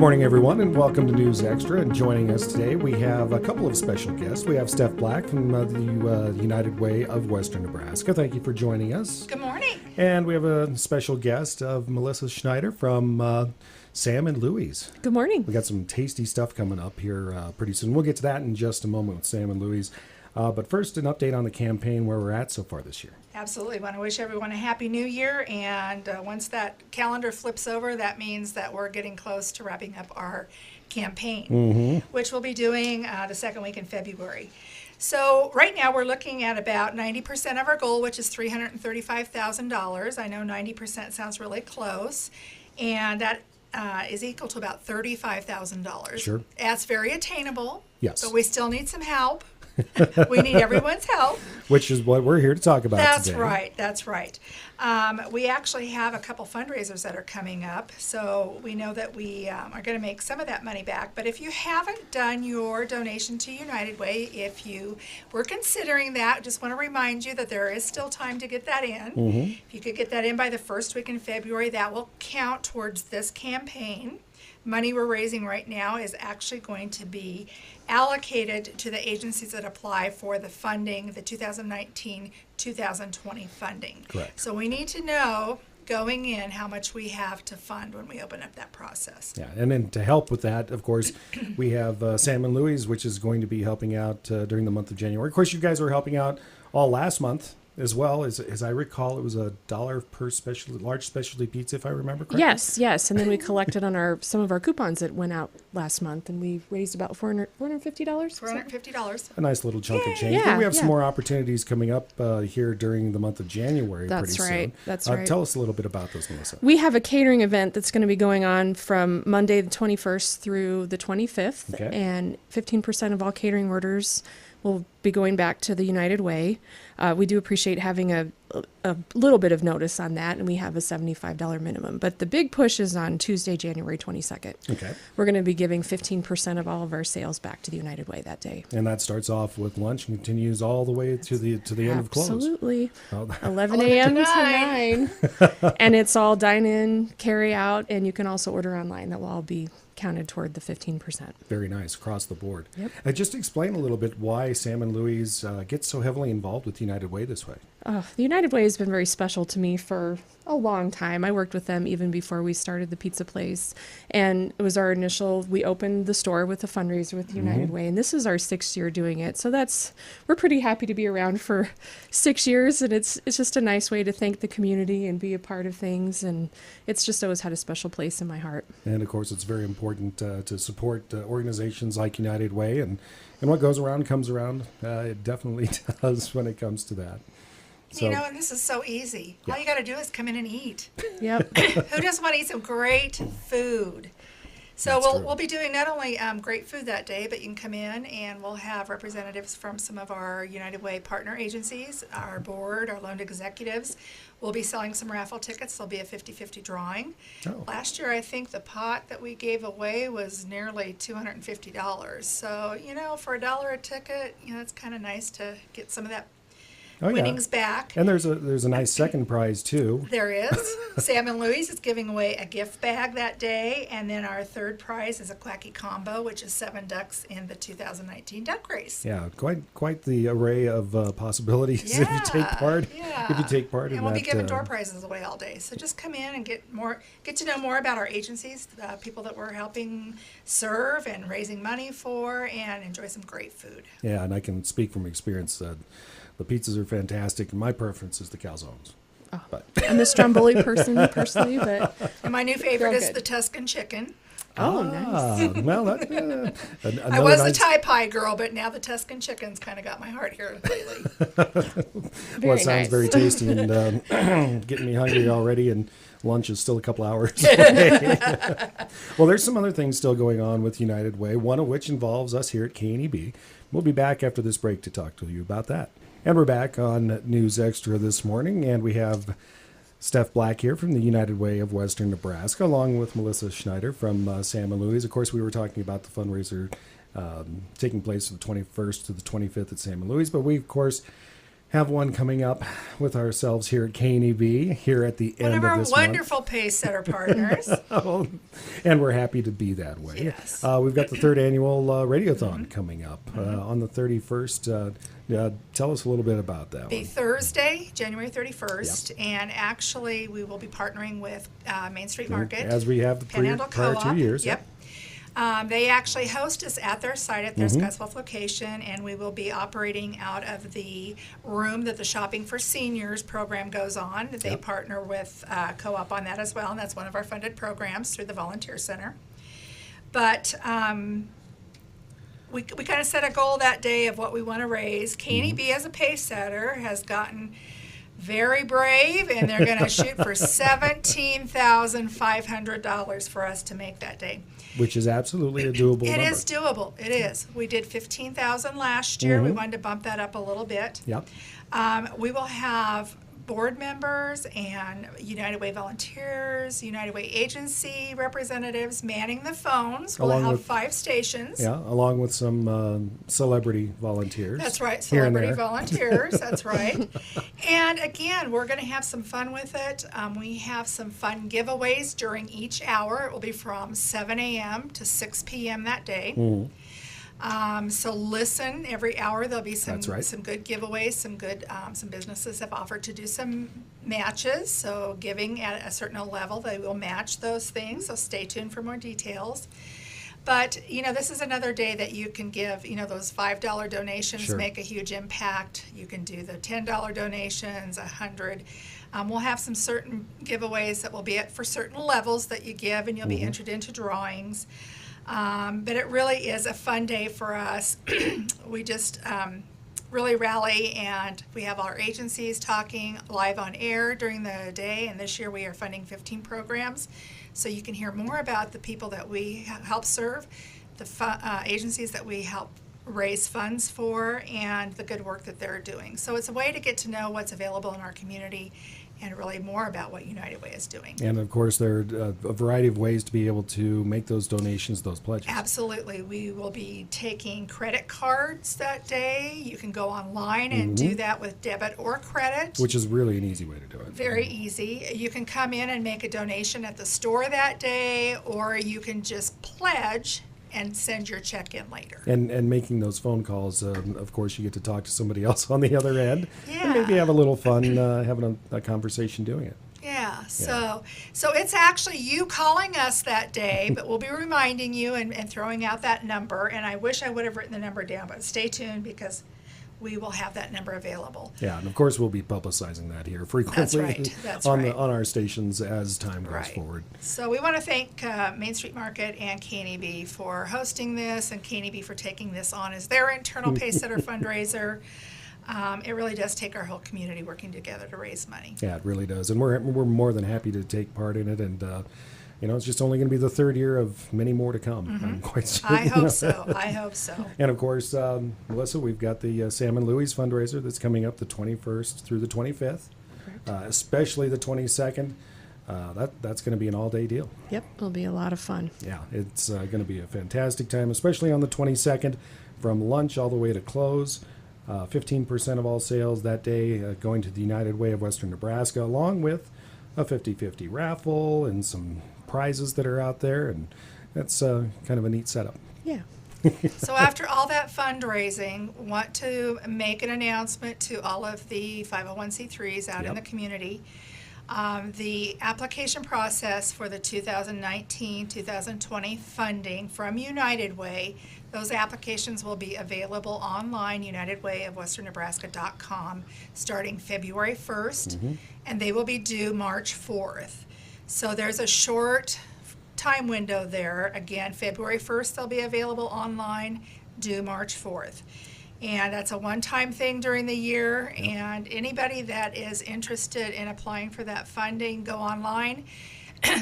morning, everyone, and welcome to News Extra. And joining us today, we have a couple of special guests. We have Steph Black from the United Way of Western Nebraska. Thank you for joining us. Good morning. And we have a special guest of Melissa Schneider from Sam and Louie's. Good morning. We got some tasty stuff coming up here pretty soon. We'll get to that in just a moment with Sam and Louie's. But first, an update on the campaign, where we're at so far this year. Absolutely. Want to wish everyone a happy new year. And once that calendar flips over, that means that we're getting close to wrapping up our campaign, which we'll be doing the second week in February. So right now we're looking at about 90% of our goal, which is $335,000. I know 90% sounds really close. And that is equal to about $35,000. Sure. That's very attainable. Yes. But we still need some help. We need everyone's help. Which is what we're here to talk about That's today. right. That's right. We actually have a couple fundraisers that are coming up, so we know that we are going to make some of that money back. But if you haven't done your donation to United Way, if you were considering that, just want to remind you that there is still time to get that in. If you could get that in by the first week in February, that will count towards this campaign. Money we're raising right now is actually going to be allocated to the agencies that apply for the funding, the 2019-2020 funding. Correct. So we need to know going in how much we have to fund when we open up that process. Yeah, and then to help with that, of course, we have Sam and Louie's, which is going to be helping out during the month of January. Of course, you guys were helping out all last month as well. As I recall, it was $1 per large specialty pizza, if I remember correctly. Yes. And then we collected on some of our coupons that went out last month, and we raised about $450. $450. A nice little chunk of change. Yeah, But we have some yeah. more opportunities coming up here during the month of January. That's pretty right. soon. That's right. Tell us a little bit about those, Melissa. We have a catering event that's going to be going on from Monday the 21st through the 25th, Okay. and 15% of all catering orders will be going back to the United Way. We do appreciate having a little bit of notice on that, and we have a $75 minimum. But the big push is on Tuesday, January 22nd. Okay. We're going to be giving 15% of all of our sales back to the United Way that day. And that starts off with lunch and continues all the way to the end of close. Absolutely. Oh, 11 a.m. to 9. And it's all dine-in, carry-out, and you can also order online. That will all be counted toward the 15%. Very nice, across the board. Yep. Just explain a little bit why Sam and Louie's gets so heavily involved with United Way this way. The United Way has been very special to me for a long time. I worked with them even before we started the pizza place. And it was we opened the store with a fundraiser with the United Way. And this is our 6th year doing it. So we're pretty happy to be around for 6 years. And it's just a nice way to thank the community and be a part of things. And it's just always had a special place in my heart. And of course, it's very important to support organizations like United Way. And what goes around comes around. It definitely does when it comes to that. So, And this is so easy. Yeah. All you got to do is come in and eat. Yep. Who doesn't want to eat some great food? So That's true. we'll be doing not only great food that day, but you can come in and we'll have representatives from some of our United Way partner agencies, our board, our loan executives. We'll be selling some raffle tickets. There'll be a 50-50 drawing. Oh. Last year, I think the pot that we gave away was nearly $250. So, for $1 a ticket, it's kind of nice to get some of that winnings back. And there's a nice second prize too. There is. Sam and Louie's is giving away a gift bag that day, and then our third prize is a Quacky Combo, which is 7 ducks in the 2019 duck race. Yeah, quite the array of possibilities if you take part. Yeah. If you take part in and that. we'll be giving door prizes away all day. So just come in and get to know more about our agencies, people that we're helping serve and raising money for, and enjoy some great food. Yeah, and I can speak from experience. The pizzas are fantastic, and my preference is the calzones. Oh. But I'm a Stromboli person personally, but And my new favorite Real is good. the Tuscan chicken. nice. Well, I was a Thai pie girl, but now the Tuscan chicken's kind of got my heart here lately. Well, it sounds nice. very tasty and getting me hungry already, and lunch is still a couple hours away. Well, there's some other things still going on with United Way, one of which involves us here at KNEB. We'll be back after this break to talk to you about that. And we're back on News Extra this morning, and we have Steph Black here from the United Way of Western Nebraska, along with Melissa Schneider from Sam and Louie's. Of course, we were talking about the fundraiser taking place from the 21st to the 25th at Sam and Louie's, but we, of course, have one coming up with ourselves here at KNEB here at the One end of of our this wonderful pace setter partners. month. And we're happy to be that way. Yes. We've got the third annual Radiothon coming up on the 31st. Tell us a little bit about that Be one. Thursday, January 31st, and actually we will be partnering with Main Street Market. As we have the Panhandle prior Co-op. 2 years. Yep. They actually host us at their site, at their Scottsbluff location, and we will be operating out of the room that the Shopping for Seniors program goes on. They Yep. partner with Co-op on that as well, and that's one of our funded programs through the Volunteer Center. But we kind of set a goal that day of what we want to raise. KNEB as a pace setter has gotten very brave, and they're going to shoot for $17,500 for us to make that day. Which is absolutely a doable It number. is doable. It is. We did 15,000 last year. We wanted to bump that up a little bit. Yep. We will have board members and United Way volunteers, United Way agency representatives manning the phones. We'll Along have with- 5 stations. Yeah, along with some celebrity volunteers. That's right, here and celebrity there. volunteers, that's right. And again, we're going to have some fun with it. We have some fun giveaways during each hour. It will be from 7 a.m. to 6 p.m. that day. So listen every hour. There'll be some That's right. some good giveaways. Some good some businesses have offered to do some matches. So giving at a certain level, they will match those things. So stay tuned for more details. But this is another day that you can give. Those $5 donations Sure. make a huge impact. You can do the $10 donations, $100. We'll have some certain giveaways that will be for certain levels that you give, and you'll be entered into drawings. But it really is a fun day for us. We just really rally, and we have our agencies talking live on air during the day. And this year we are funding 15 programs. So you can hear more about the people that we help serve, the agencies that we help raise funds for, and the good work that they're doing. So it's a way to get to know what's available in our community and really more about what United Way is doing. And of course, there are a variety of ways to be able to make those donations, those pledges. Absolutely. We will be taking credit cards that day. You can go online and do that with debit or credit. Which is really an easy way to do it. Very easy. You can come in and make a donation at the store that day, or you can just pledge and send your check in later. And making those phone calls, of course, you get to talk to somebody else on the other end. Yeah. And maybe have a little fun having a conversation doing it. Yeah, so it's actually you calling us that day, but we'll be reminding you and throwing out that number. And I wish I would have written the number down, but stay tuned because we will have that number available. Yeah, and of course we'll be publicizing that here frequently That's right. That's on right. on our stations as time goes Right. forward. So we want to thank Main Street Market and KNEB for hosting this, and KNEB for taking this on as their internal pace setter fundraiser. It really does take our whole community working together to raise money. Yeah, it really does, and we're more than happy to take part in it. And it's just only going to be the third year of many more to come. I'm quite certain. I hope so. I hope so. And of course, Melissa, we've got the Sam and Louie's fundraiser that's coming up the 21st through the 25th, especially the 22nd. That's going to be an all-day deal. Yep, it'll be a lot of fun. Yeah, it's going to be a fantastic time, especially on the 22nd, from lunch all the way to close. 15% of all sales that day going to the United Way of Western Nebraska, along with a 50-50 raffle and some prizes that are out there, and that's kind of a neat setup. Yeah. So after all that fundraising, want to make an announcement to all of the 501c3s out in Yep. the community. The application process for the 2019-2020 funding from United Way, those applications will be available online, unitedwayofwesternnebraska.com, starting February 1st, and they will be due March 4th. So there's a short time window there. Again, February 1st, they'll be available online, due March 4th. And that's a one-time thing during the year, and anybody that is interested in applying for that funding, go online,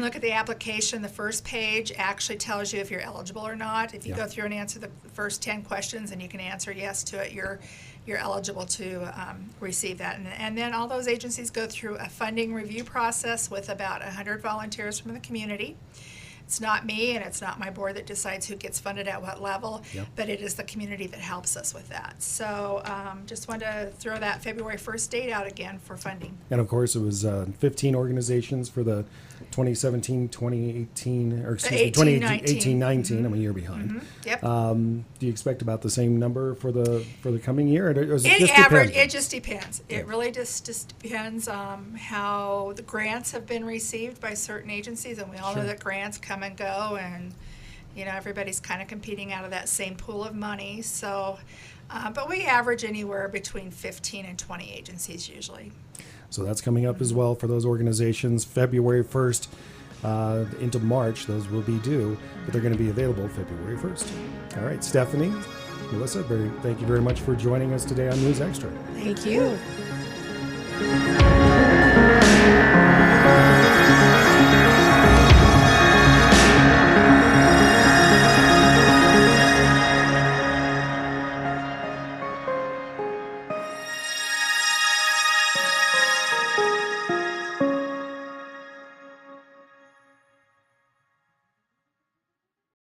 look at the application. The first page actually tells you if you're eligible or not. If you go through and answer the first 10 questions and you can answer yes to it, you're eligible to receive that. And then all those agencies go through a funding review process with about 100 volunteers from the community. it's not me and it's not my board that decides who gets funded at what level, Yep. but it is the community that helps us with that. So just wanted to throw that February 1st date out again for funding. And of course, it was 15 organizations for the 2017, 2018, or excuse me, 2018, 19. I'm a year behind. Yep. Do you expect about the same number for the coming year? Or does it It just average. depend? It just depends. It really just depends how the grants have been received by certain agencies, and we all know that grants come and go, and everybody's kind of competing out of that same pool of money. So, but we average anywhere between 15 and 20 agencies usually. So that's coming up as well for those organizations. February 1st into March, those will be due, but they're going to be available February 1st. All right, Stephanie, Melissa, thank you very much for joining us today on News Extra. Thank you.